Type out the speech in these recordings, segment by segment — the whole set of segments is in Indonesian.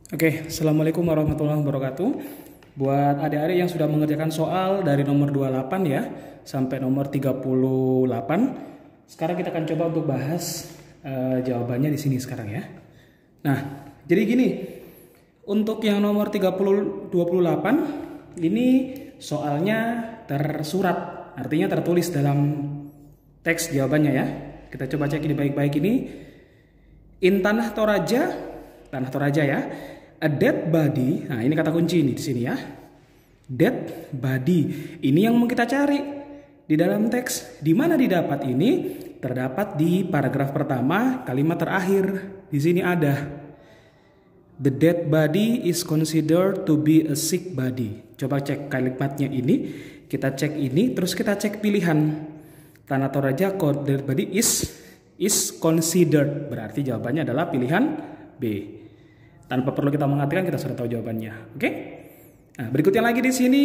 Oke, Assalamualaikum warahmatullahi wabarakatuh. Buat adik-adik yang sudah mengerjakan soal dari nomor 28 ya, sampai nomor 38. Sekarang kita akan coba untuk bahas jawabannya di sini sekarang ya. Nah, jadi gini. Untuk yang nomor 28, ini soalnya tersurat, artinya tertulis dalam teks jawabannya ya. Kita coba cek ini baik-baik ini. In Tanah Toraja ya. A dead body. Nah, ini kata kunci ini di sini ya. Dead body. Ini yang mau kita cari di dalam teks. Di mana didapat ini? Terdapat di paragraf pertama, kalimat terakhir. Di sini ada the dead body is considered to be a sick body. Coba cek kalimatnya ini. Kita cek ini, terus kita cek pilihan. Tanah Toraja dead body is considered. Berarti jawabannya adalah pilihan B. Tanpa perlu kita mengartikan, kita sudah tahu jawabannya. Oke? Nah, berikutnya lagi di sini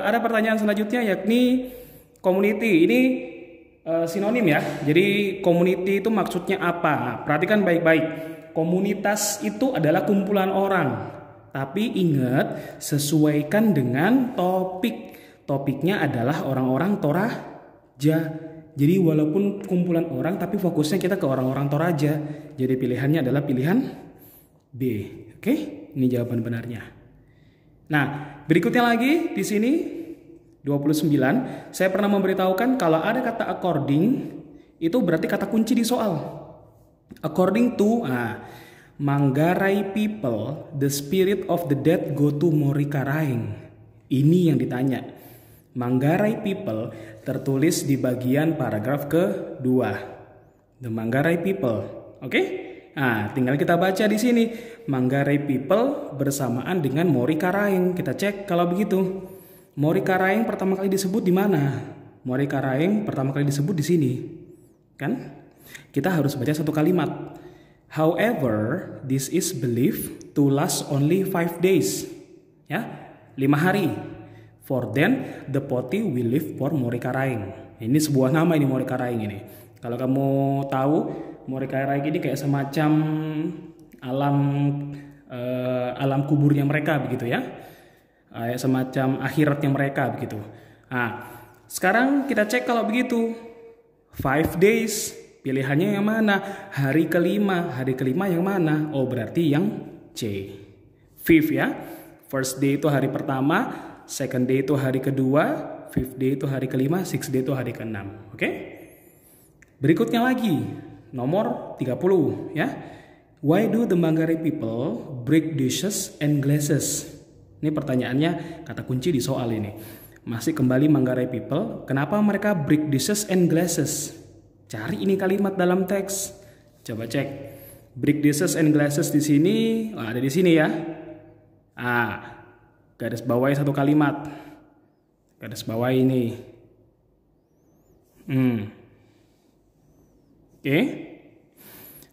ada pertanyaan selanjutnya, yakni community. Ini sinonim ya. Jadi community itu maksudnya apa? Nah, perhatikan baik-baik. Komunitas itu adalah kumpulan orang. Tapi ingat, sesuaikan dengan topik. Topiknya adalah orang-orang Toraja. Jadi walaupun kumpulan orang, tapi fokusnya kita ke orang-orang Toraja. Jadi pilihannya adalah pilihan B. Oke, ini jawaban benarnya. Nah, berikutnya lagi di sini 29, saya pernah memberitahukan kalau ada kata according itu berarti kata kunci di soal. According to Manggarai people, the spirit of the dead go to Morikaraing. Ini yang ditanya. Manggarai people tertulis di bagian paragraf kedua. The Manggarai people. Oke? Nah, tinggal kita baca di sini. Manggarai people bersamaan dengan Morikaraing. Kita cek kalau begitu. Morikaraing pertama kali disebut di mana? Morikaraing pertama kali disebut di sini. Kan? Kita harus baca satu kalimat. However, this is believed to last only 5 days. Ya, 5 hari. For then, the potty will live for Morikaraing. Ini sebuah nama ini Morikaraing ini. Kalau kamu tahu, Morikaraing ini kayak semacam alam kuburnya mereka begitu ya. Semacam akhiratnya mereka begitu. Nah, sekarang kita cek kalau begitu. 5 days, pilihannya yang mana? Hari kelima. Hari kelima yang mana? Oh, berarti yang C. Fifth ya. First day itu hari pertama, second day itu hari kedua, fifth day itu hari kelima, sixth day itu hari keenam. Oke? Berikutnya lagi, nomor 30 ya. Why do the Manggarai people break dishes and glasses? Ini pertanyaannya, kata kunci di soal ini. Masih kembali Manggarai people, kenapa mereka break dishes and glasses? Cari ini kalimat dalam teks. Coba cek. Break dishes and glasses di sini, ada di sini ya. Garis bawahi satu kalimat. Garis bawahi ini. Oke.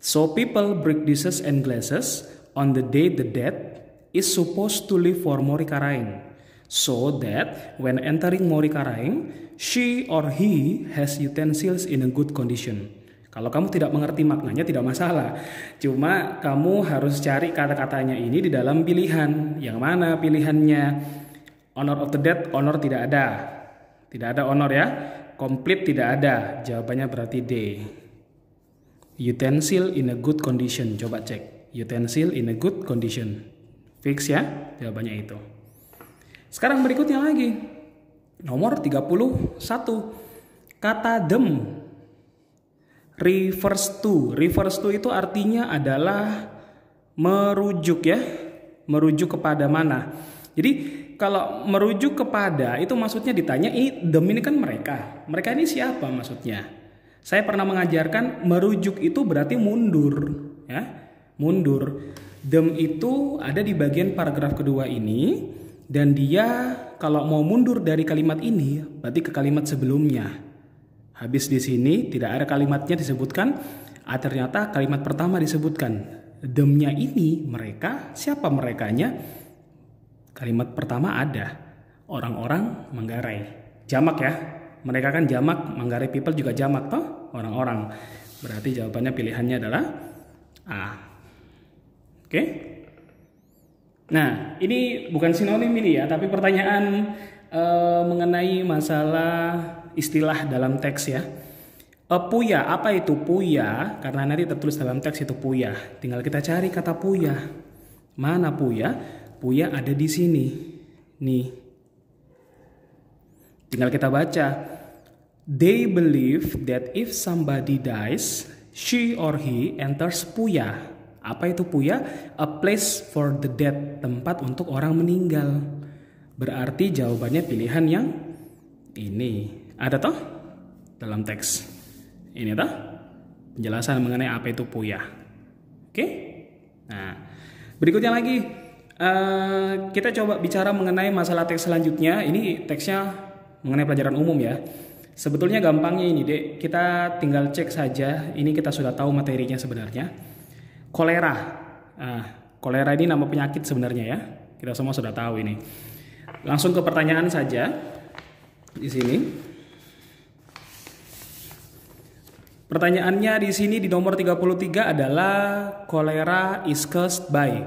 So people break dishes and glasses on the day the dead is supposed to live for Morikaraing, so that when entering Morikaraing, she or he has utensils in a good condition. Kalau kamu tidak mengerti maknanya tidak masalah. Cuma kamu harus cari kata-katanya ini di dalam pilihan. Yang mana pilihannya? Honor of the dead, honor tidak ada. Tidak ada honor ya. Complete tidak ada. Jawabannya berarti D. Utensil in a good condition. Coba cek. Utensil in a good condition. Fix ya. Jawabannya itu. Sekarang berikutnya lagi. Nomor 31. Kata them. Refers to. Refers to itu artinya adalah merujuk ya. Merujuk kepada mana. Jadi kalau merujuk kepada itu maksudnya ditanya, ini them ini kan mereka. Mereka ini siapa maksudnya? Saya pernah mengajarkan merujuk itu berarti mundur ya. Mundur. Them itu ada di bagian paragraf kedua ini. Dan dia kalau mau mundur dari kalimat ini berarti ke kalimat sebelumnya. Habis di sini tidak ada kalimatnya disebutkan. Ternyata kalimat pertama disebutkan. Them-nya ini mereka, siapa merekanya? Kalimat pertama ada. Orang-orang Manggarai. Jamak ya. Mereka kan jamak, Manggarai people juga jamak toh, orang-orang. Berarti jawabannya pilihannya adalah A. Oke? Nah, ini bukan sinonim ini ya, tapi pertanyaan mengenai masalah istilah dalam teks ya. Puya, apa itu puya? Karena nanti tertulis dalam teks itu puya. Tinggal kita cari kata puya. Mana puya? Puya ada di sini. Nih. Tinggal kita baca. They believe that if somebody dies, she or he enters puya. Apa itu puya? A place for the dead, tempat untuk orang meninggal. Berarti jawabannya pilihan yang ini. Ada toh? Dalam teks. Ini toh? Penjelasan mengenai apa itu puya. Oke? Nah, berikutnya lagi kita coba bicara mengenai masalah teks selanjutnya. Ini teksnya mengenai pelajaran umum ya. Sebetulnya gampangnya ini dek, kita tinggal cek saja. Ini kita sudah tahu materinya sebenarnya. Kolera. Nah, kolera ini nama penyakit sebenarnya ya. Kita semua sudah tahu ini. Langsung ke pertanyaan saja di sini. Pertanyaannya di sini di nomor 33 adalah kolera is caused by,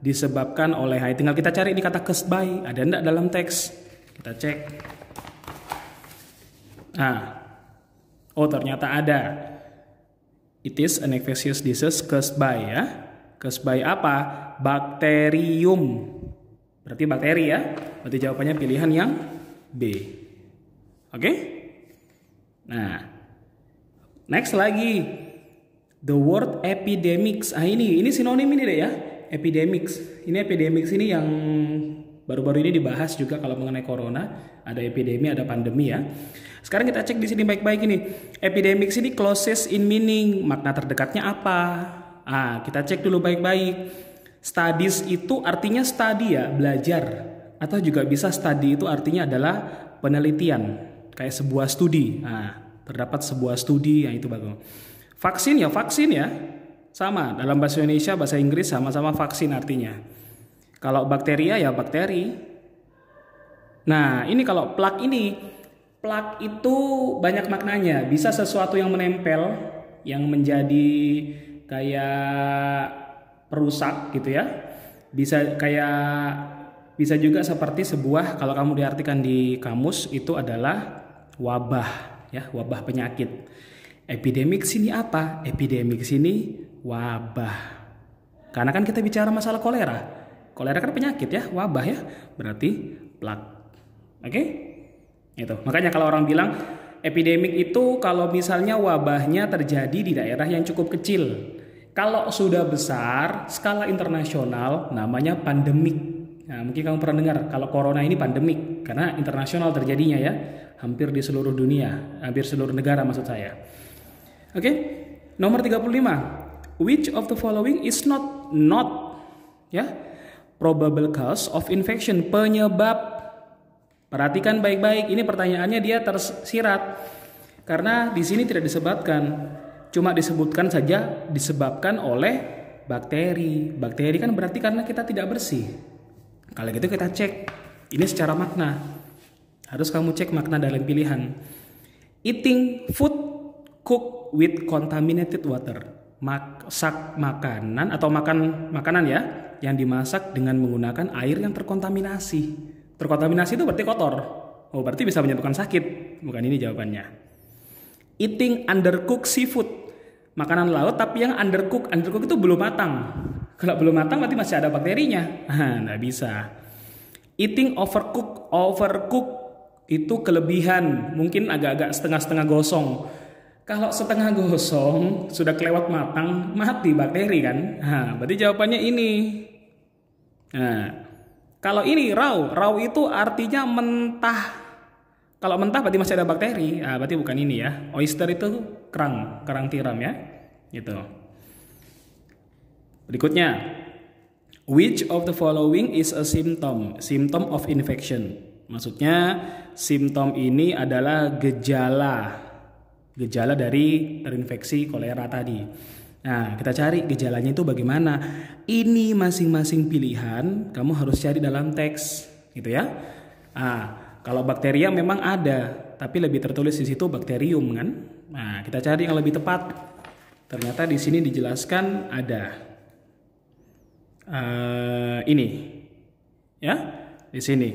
disebabkan oleh. Tinggal kita cari ini kata caused by, ada enggak dalam teks? Kita cek. Nah, oh ternyata ada. It is an infectious disease caused by ya. Caused by apa? Bakterium. Berarti bakteri ya. Berarti jawabannya pilihan yang B. Oke? Nah, next lagi. The word epidemics. Ini sinonim ini deh ya. Epidemics. Ini epidemics ini yang baru-baru ini dibahas juga kalau mengenai corona. Ada epidemi, ada pandemi ya. Sekarang kita cek di sini baik-baik ini. Epidemics ini closest in meaning. Makna terdekatnya apa? Kita cek dulu baik-baik. Studies itu artinya study ya, belajar. Atau juga bisa study itu artinya adalah penelitian. Kayak sebuah studi. Terdapat sebuah studi yang itu bagus. Vaksin ya, vaksin ya. Sama, dalam bahasa Indonesia, bahasa Inggris sama-sama vaksin artinya. Kalau bakteria ya bakteri. Nah, ini kalau plak ini. Plak itu banyak maknanya. Bisa sesuatu yang menempel, yang menjadi kayak perusak gitu ya. Bisa juga seperti sebuah, kalau kamu diartikan di kamus itu adalah wabah ya, wabah penyakit. Epidemik sini apa? Epidemik sini wabah. Karena kan kita bicara masalah kolera. Kolera kan penyakit ya, wabah ya. Berarti plak. Oke? Itu. Makanya kalau orang bilang epidemik itu kalau misalnya wabahnya terjadi di daerah yang cukup kecil. Kalau sudah besar, skala internasional namanya pandemik. Nah, mungkin kamu pernah dengar kalau corona ini pandemik karena internasional terjadinya ya, hampir di seluruh dunia, hampir seluruh negara maksud saya. Oke. Nomor 35. Which of the following is not ya, probable cause of infection, penyebab. Perhatikan baik-baik, ini pertanyaannya dia tersirat. Karena di sini tidak disebutkan. Cuma disebutkan saja disebabkan oleh bakteri. Bakteri kan berarti karena kita tidak bersih. Kalau gitu kita cek. Ini secara makna. Harus kamu cek makna dalam pilihan. Eating food cooked with contaminated water. Masak makanan atau makan makanan ya yang dimasak dengan menggunakan air yang terkontaminasi. Terkontaminasi itu berarti kotor. Oh, berarti bisa menyebabkan sakit. Bukan ini jawabannya. Eating undercooked seafood. Makanan laut tapi yang undercooked. Undercooked itu belum matang. Kalau belum matang berarti masih ada bakterinya. Nggak bisa. Eating overcooked. Overcooked itu kelebihan. Mungkin agak-agak setengah-setengah gosong. Kalau setengah gosong, sudah kelewat matang, mati bakteri kan. Berarti jawabannya ini. Kalau ini raw itu artinya mentah. Kalau mentah berarti masih ada bakteri. Berarti bukan ini ya. Oyster itu kerang tiram ya. Gitu. Berikutnya, which of the following is a symptom? Symptom of infection. Maksudnya simptom ini adalah gejala dari terinfeksi kolera tadi. Nah, kita cari gejalanya itu bagaimana. Ini masing-masing pilihan kamu harus cari dalam teks, gitu ya. Kalau bakteria memang ada, tapi lebih tertulis di situ bakterium kan. Nah, kita cari yang lebih tepat. Ternyata di sini dijelaskan ada ini Ya, di sini.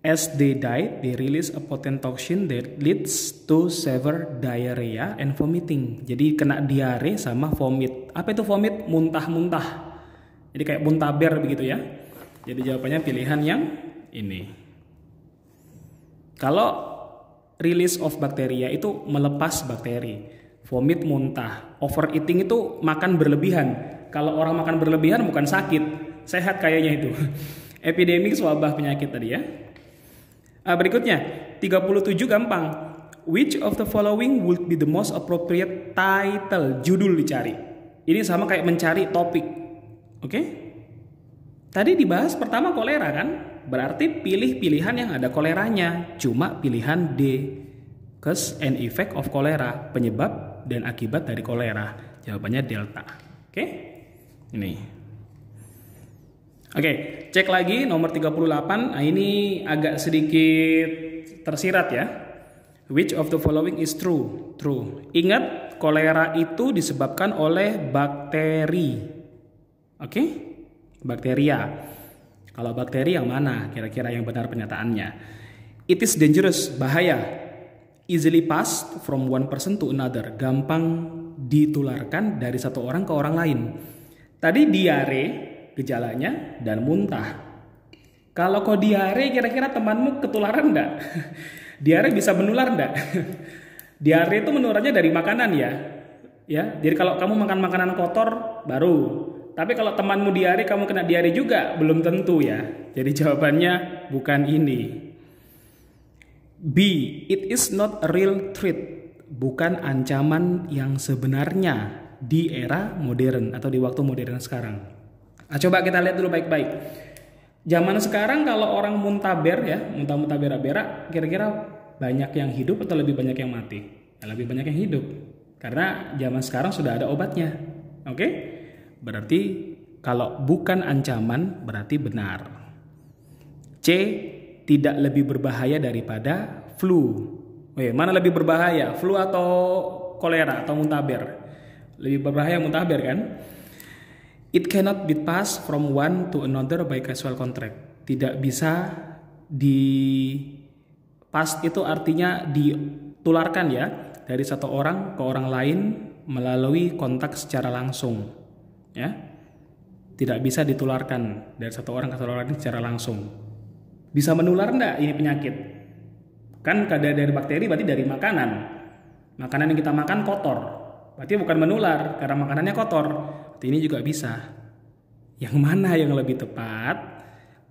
As they die, they release a potent toxin that leads to severe diarrhea and vomiting. Jadi kena diare sama vomit. Apa itu vomit? Muntah-muntah. Jadi kayak muntaber begitu ya. Jadi jawabannya pilihan yang ini. Kalau release of bacteria itu melepas bakteri. Vomit, muntah. Overeating itu makan berlebihan. Kalau orang makan berlebihan bukan sakit, sehat kayaknya itu. Epidemik, wabah, penyakit tadi ya. Berikutnya 37 gampang. Which of the following would be the most appropriate title? Judul dicari. Ini sama kayak mencari topik. Oke? Tadi dibahas pertama kolera kan? Berarti pilih pilihan yang ada koleranya. Cuma pilihan D. Cause and effect of cholera. Penyebab dan akibat dari kolera. Jawabannya delta. Oke? Ini. Oke, cek lagi nomor 38. Nah, ini agak sedikit tersirat ya. Which of the following is true? True. Ingat, kolera itu disebabkan oleh bakteri. Oke? Bakteria. Kalau bakteri yang mana? Kira-kira yang benar penyataannya. It is dangerous, bahaya. Easily passed from one person to another. Gampang ditularkan dari satu orang ke orang lain. Tadi diare gejalanya dan muntah. Kalau kau diare, kira-kira temanmu ketularan enggak? Diare bisa menular enggak? Diare itu menularnya dari makanan ya. Ya, jadi kalau kamu makan makanan kotor baru. Tapi kalau temanmu diare, kamu kena diare juga, belum tentu ya. Jadi jawabannya bukan ini. B, it is not a real threat. Bukan ancaman yang sebenarnya di era modern atau di waktu modern sekarang. Nah, coba kita lihat dulu baik-baik. Zaman sekarang kalau orang muntaber ya, muntah-muntah berak-berak, kira-kira banyak yang hidup atau lebih banyak yang mati? Ya, lebih banyak yang hidup. Karena zaman sekarang sudah ada obatnya. Oke? Berarti kalau bukan ancaman berarti benar. C, tidak lebih berbahaya daripada flu. Mana lebih berbahaya? Flu atau kolera atau muntaber? Lebih berbahaya muntaber kan? It cannot be passed from one to another by casual contact. Tidak bisa pass itu artinya ditularkan ya dari satu orang ke orang lain melalui kontak secara langsung. Ya, tidak bisa ditularkan dari satu orang ke orang lain secara langsung. Bisa menular enggak ini penyakit? Kan kada dari bakteri berarti dari makanan. Makanan yang kita makan kotor. Berarti bukan menular karena makanannya kotor. Ini juga bisa. Yang mana yang lebih tepat?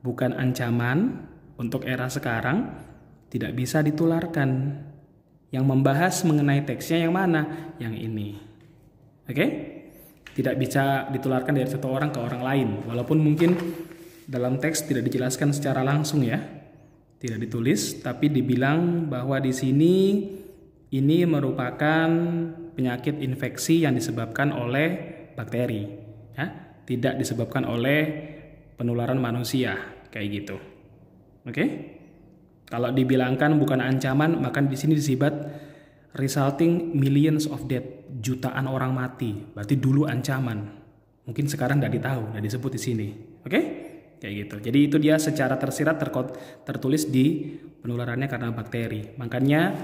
Bukan ancaman untuk era sekarang, tidak bisa ditularkan. Yang membahas mengenai teksnya yang mana? Yang ini. Oke? Tidak bisa ditularkan dari satu orang ke orang lain. Walaupun mungkin dalam teks tidak dijelaskan secara langsung ya. Tidak ditulis, tapi dibilang bahwa di sini ini merupakan penyakit infeksi yang disebabkan oleh bakteri, ya, tidak disebabkan oleh penularan manusia, kayak gitu. Oke? Kalau dibilangkan bukan ancaman, maka di sini disebut resulting millions of death, jutaan orang mati. Berarti dulu ancaman. Mungkin sekarang tidak ditahu, tidak disebut di sini. Oke? Kayak gitu. Jadi itu dia secara tersirat tertulis di penularannya karena bakteri. Makanya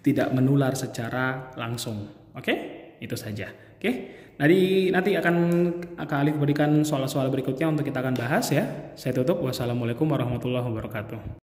tidak menular secara langsung. Oke? Itu saja. Oke? Nanti akan Alif berikan soal-soal berikutnya untuk kita akan bahas ya. Saya tutup. Wassalamualaikum warahmatullahi wabarakatuh.